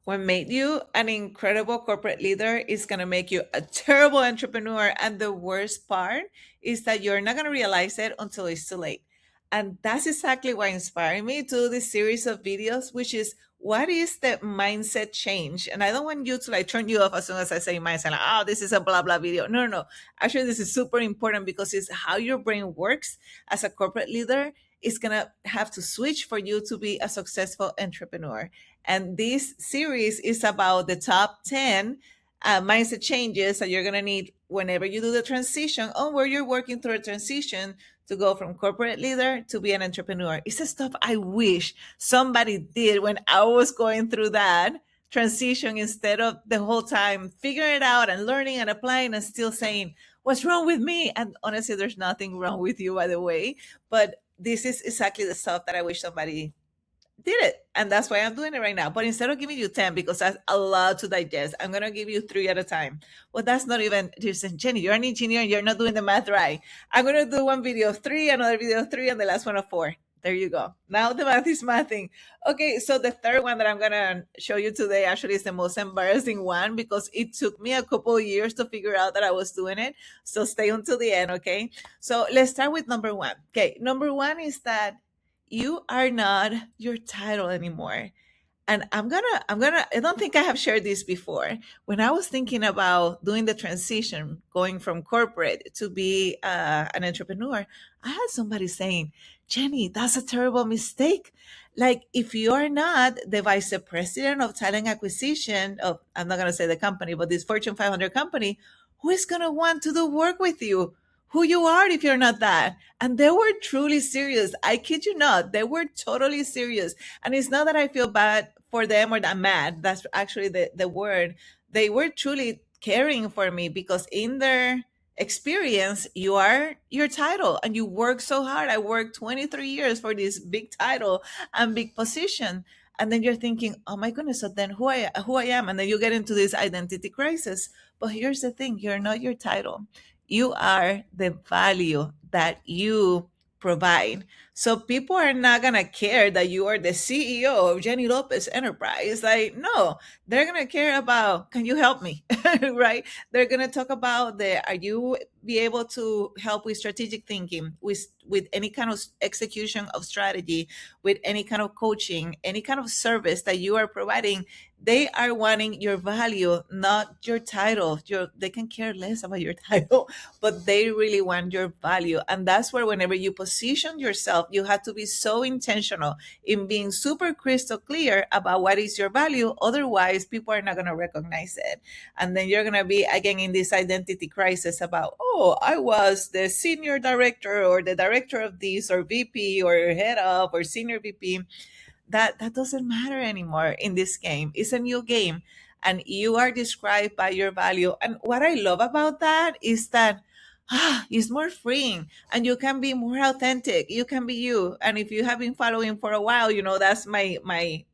what made you an incredible corporate leader is going to make you a terrible entrepreneur. And the worst part is that you're not going to realize it until it's too late. And that's exactly what inspired me to do this series of videos, which is what is the mindset change? And I don't want you to like turn you off as soon as I say mindset, like, oh, this is a blah, blah video. No, no, no. Actually, this is super important because it's how your brain works as a corporate leader. Is going to have to switch for you to be a successful entrepreneur. And this series is about the top 10 mindset changes that you're going to need whenever you do the transition or where you're working through a transition to go from corporate leader to be an entrepreneur. It's the stuff I wish somebody did when I was going through that transition instead of the whole time figuring it out and learning and applying and still saying, what's wrong with me? And honestly, there's nothing wrong with you, by the way. But this is exactly the stuff that I wish somebody did it. And that's why I'm doing it right now. But instead of giving you 10, because that's a lot to digest, I'm going to give you 3 at a time. Well, that's not even, you're saying, Jenny, you're an engineer and you're not doing the math right. I'm going to do one video of 3, another video of 3, and the last one of 4. There you go. Now the math is mathing. Okay, so the third one that I'm going to show you today actually is the most embarrassing one because it took me a couple of years to figure out that I was doing it. So stay until the end, okay? So let's start with number 1. Okay, number 1 is that you are not your title anymore. And I don't think I have shared this before. When I was thinking about doing the transition, going from corporate to be an entrepreneur, I had somebody saying, Jenny, that's a terrible mistake. Like, if you are not the vice president of talent acquisition of, I'm not going to say the company, but this Fortune 500 company, who is going to want to do work with you? Who you are if you're not that? And they were truly serious. I kid you not. They were totally serious. And it's not that I feel bad for them or that I'm mad. That's actually the word. They were truly caring for me because in their experience, you are your title and you work so hard. I worked 23 years for this big title and big position. And then you're thinking, oh my goodness, so then who I am? And then you get into this identity crisis. But here's the thing, you're not your title. You are the value that you provide. So people are not gonna care that you are the CEO of Jenny Lopez Enterprise. Like, no, they're gonna care about, can you help me? Right? They're gonna talk about are you be able to help with strategic thinking, with any kind of execution of strategy, with any kind of coaching, any kind of service that you are providing. They are wanting your value, not your title. They can care less about your title, but they really want your value. And that's where, whenever you position yourself, you have to be so intentional in being super crystal clear about what is your value. Otherwise, people are not going to recognize it. And then you're going to be again in this identity crisis about, oh, I was the senior director or the director of this or VP or head of or senior VP. That doesn't matter anymore in this game. It's a new game, and you are described by your value. And what I love about that is that it's more freeing and you can be more authentic. You can be you. And if you have been following for a while, you know that's my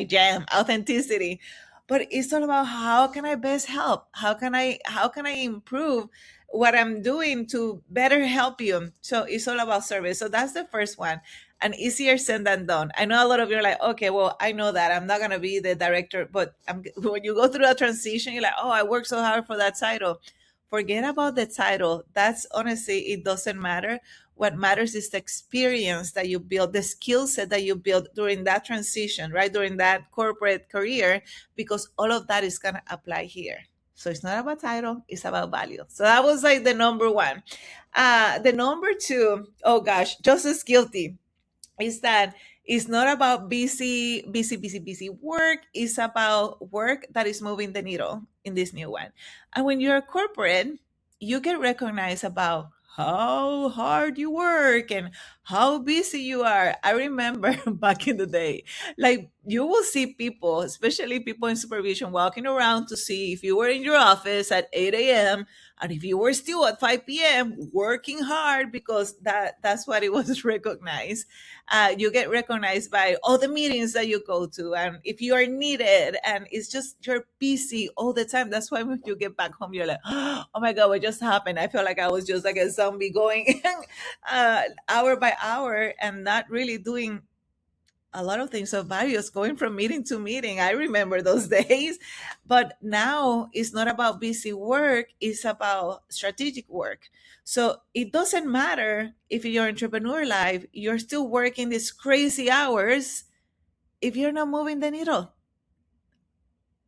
jam, authenticity. But it's all about how can I best help? How can I improve what I'm doing to better help you? So it's all about service. So that's the first one. And easier said than done. I know a lot of you are like, okay, well, I know that I'm not gonna be the director, but when you go through a transition, you're like, oh, I worked so hard for that title. Forget about the title. That's honestly, it doesn't matter. What matters is the experience that you build, the skill set that you build during that transition, right? During that corporate career, because all of that is gonna apply here. So it's not about title, it's about value. So that was like the number 1. The number 2, oh gosh, just as guilty, is that it's not about busy work. It's about work that is moving the needle in this new one. And when you're a corporate, you get recognized about how hard you work and how busy you are. I remember back in the day, like you will see people, especially people in supervision, walking around to see if you were in your office at 8 a.m. and if you were still at 5 p.m. working hard, because that's what it was recognized. You get recognized by all the meetings that you go to, and if you are needed, and it's just you're busy all the time. That's why when you get back home, you're like, oh my god, what just happened? I feel like I was just like a zombie going hour by hour and not really doing a lot of things. So various, going from meeting to meeting. I remember those days. But now it's not about busy work, it's about strategic work. So it doesn't matter if in your entrepreneur life, you're still working these crazy hours if you're not moving the needle,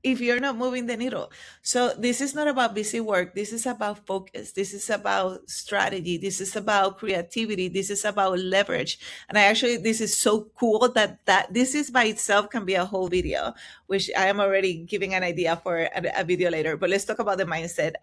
if you're not moving the needle. So this is not about busy work. This is about focus. This is about strategy. This is about creativity. This is about leverage. And I actually, this is so cool that this is by itself can be a whole video, which I am already giving an idea for a video later. But let's talk about the mindset.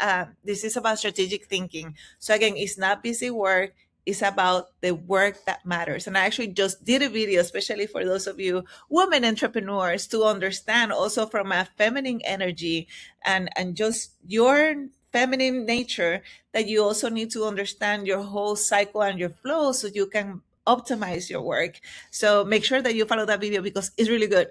This is about strategic thinking. So again, it's not busy work. It's about the work that matters. And I actually just did a video, especially for those of you women entrepreneurs, to understand also from a feminine energy and just your feminine nature, that you also need to understand your whole cycle and your flow so you can optimize your work. So make sure that you follow that video because it's really good.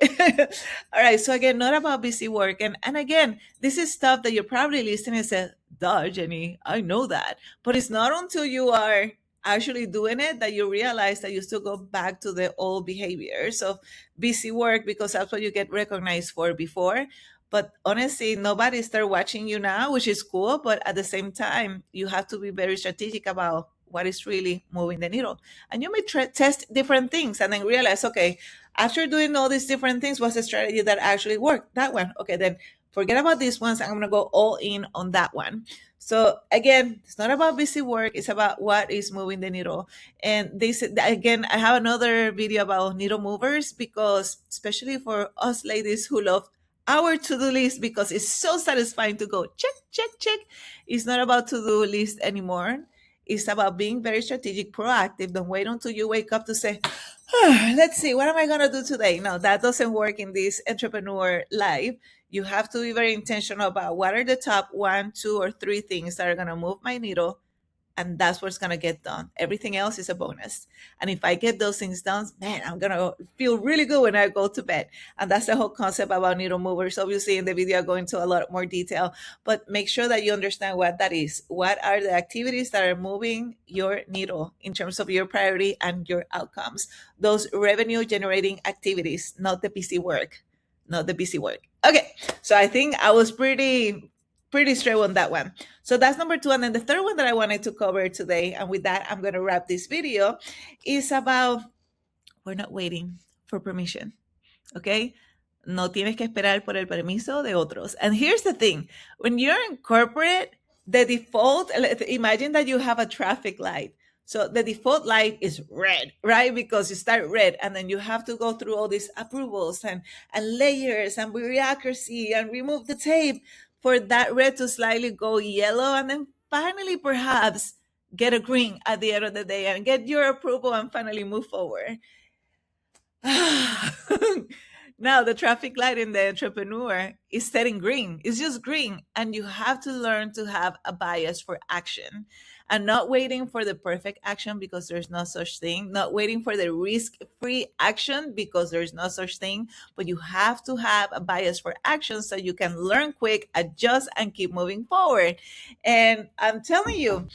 All right, so again, not about busy work, and again, this is stuff that you're probably listening and say, duh, Jenny, I know that. But it's not until you are actually doing it that you realize that you still go back to the old behaviors of busy work, because that's what you get recognized for before. But honestly, nobody start watching you now, which is cool. But at the same time, you have to be very strategic about what is really moving the needle. And you may test different things and then realize, okay, after doing all these different things, what's the strategy that actually worked? That one. Okay, then forget about these ones. I'm going to go all in on that one. So again, it's not about busy work. It's about what is moving the needle. And this, again, I have another video about needle movers, because especially for us ladies who love our to-do list, because it's so satisfying to go check, check, check. It's not about to-do list anymore. It's about being very strategic, proactive. Don't wait until you wake up to say, let's see, what am I going to do today? No, that doesn't work in this entrepreneur life. You have to be very intentional about what are the top one, two, or three things that are going to move my needle, and that's what's going to get done. Everything else is a bonus. And if I get those things done, man, I'm going to feel really good when I go to bed. And that's the whole concept about needle movers. Obviously, in the video, I go into a lot more detail, but make sure that you understand what that is. What are the activities that are moving your needle in terms of your priority and your outcomes? Those revenue generating activities, not the busy work, not the busy work. Okay, so I think I was pretty straight on that one. So that's number two. And then the third one that I wanted to cover today, and with that, I'm going to wrap this video, is about we're not waiting for permission. Okay? No tienes que esperar por el permiso de otros. And here's the thing, when you're in corporate, the default, imagine that you have a traffic light. So the default light is red, right? Because you start red and then you have to go through all these approvals and layers and bureaucracy and remove the tape for that red to slightly go yellow, and then finally perhaps get a green at the end of the day and get your approval and finally move forward. Now the traffic light in the entrepreneur is setting green. It's just green. And you have to learn to have a bias for action and not waiting for the perfect action, because there's no such thing. Not waiting for the risk-free action, because there's no such thing. But you have to have a bias for action so you can learn quick, adjust, and keep moving forward. And I'm telling you,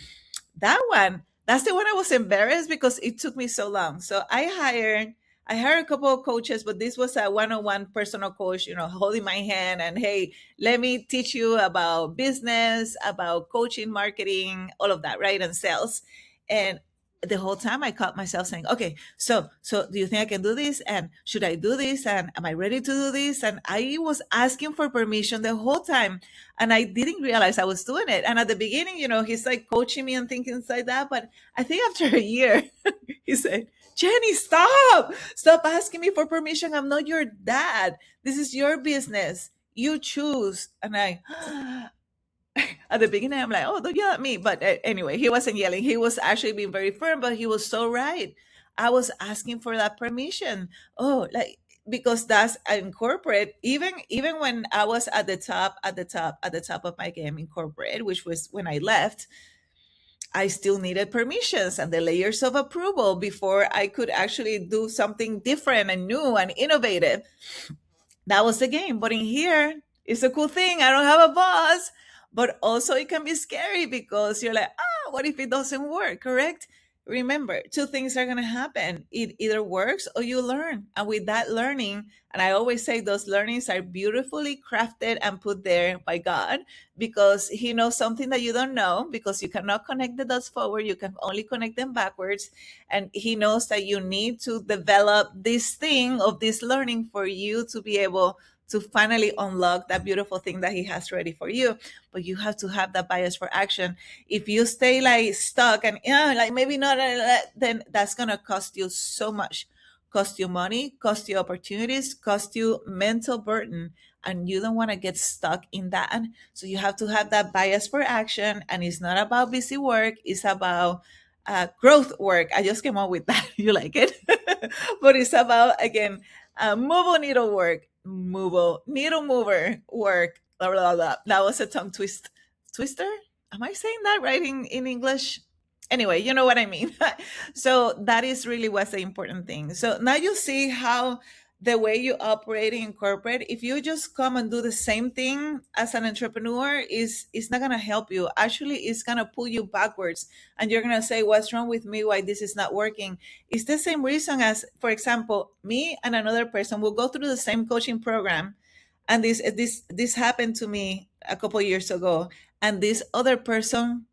that one, that's the one I was embarrassed because it took me so long. So I hired a couple of coaches, but this was a one-on-one personal coach, holding my hand and, hey, let me teach you about business, about coaching, marketing, all of that, right? And sales. And the whole time I caught myself saying, okay, so do you think I can do this? And should I do this? And am I ready to do this? And I was asking for permission the whole time. And I didn't realize I was doing it. And at the beginning, he's like coaching me and thinking like that. But I think after a year, he said, Jenny, stop asking me for permission. I'm not your dad. This is your business. You choose. And I, at the beginning, I'm like, oh, don't yell at me. But anyway, he wasn't yelling. He was actually being very firm, but he was so right. I was asking for that permission. Oh, like, because that's in corporate, even when I was at the top of my game in corporate, which was when I left, I still needed permissions and the layers of approval before I could actually do something different and new and innovative. That was the game. But in here, it's a cool thing. I don't have a boss, but also it can be scary because you're like, what if it doesn't work? Correct? remember, two things are going to happen. It either works or you learn. And with that learning, and I always say those learnings are beautifully crafted and put there by God, because He knows something that you don't know, because you cannot connect the dots forward, you can only connect them backwards. And He knows that you need to develop this thing of this learning for you to be able to finally unlock that beautiful thing that He has ready for you. But you have to have that bias for action. If you stay like stuck and yeah, like maybe not, then that's gonna cost you so much. Cost you money, cost you opportunities, cost you mental burden, and you don't want to get stuck in that. So you have to have that bias for action, and it's not about busy work, it's about growth work. I just came up with that. You like it? But it's about, again, move needle work, move needle mover work, blah, blah, blah. That was a tongue twister. Am I saying that right in English? Anyway, you know what I mean. So that is really what's the important thing. So now you see how the way you operate in corporate, if you just come and do the same thing as an entrepreneur, is not going to help you. Actually, it's going to pull you backwards, and you're going to say, what's wrong with me, why this is not working? It's the same reason as, for example, me and another person will go through the same coaching program, and this happened to me a couple years ago, and this other person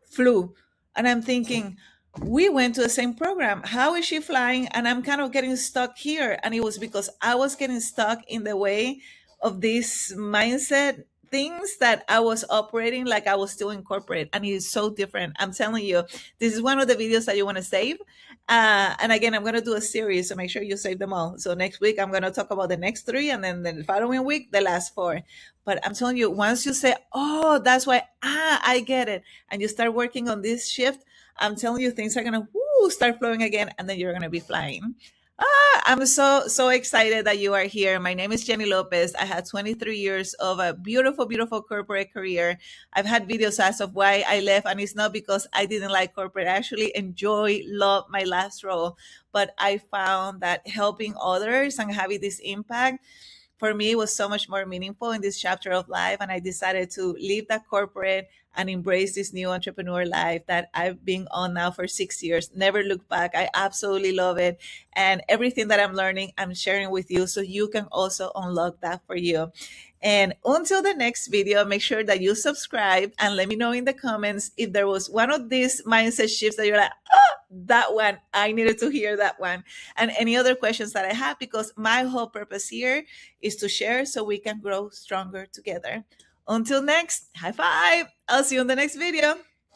flew, and I'm thinking, we went to the same program, how is she flying and I'm kind of getting stuck here? And it was because I was getting stuck in the way of this mindset things that I was operating like I was still in corporate, and it is so different. I'm telling you, this is one of the videos that you want to save. And again, I'm going to do a series, so make sure you save them all. So next week, I'm going to talk about the next three, and then the following week, the last four. But I'm telling you, once you say, oh, that's why, I get it, and you start working on this shift, I'm telling you, things are going to start flowing again, and then you're going to be flying. I'm so excited that you are here. My name is Jenny Lopez. I had 23 years of a beautiful, beautiful corporate career. I've had videos as of why I left, and it's not because I didn't like corporate. I actually love my last role, but I found that helping others and having this impact for me was so much more meaningful in this chapter of life. And I decided to leave that corporate and embrace this new entrepreneur life that I've been on now for 6 years. Never look back. I absolutely love it. And everything that I'm learning, I'm sharing with you so you can also unlock that for you. And until the next video, make sure that you subscribe and let me know in the comments if there was one of these mindset shifts that you're like, oh, that one, I needed to hear that one. And any other questions that I have, because my whole purpose here is to share so we can grow stronger together. Until next, high five. I'll see you in the next video.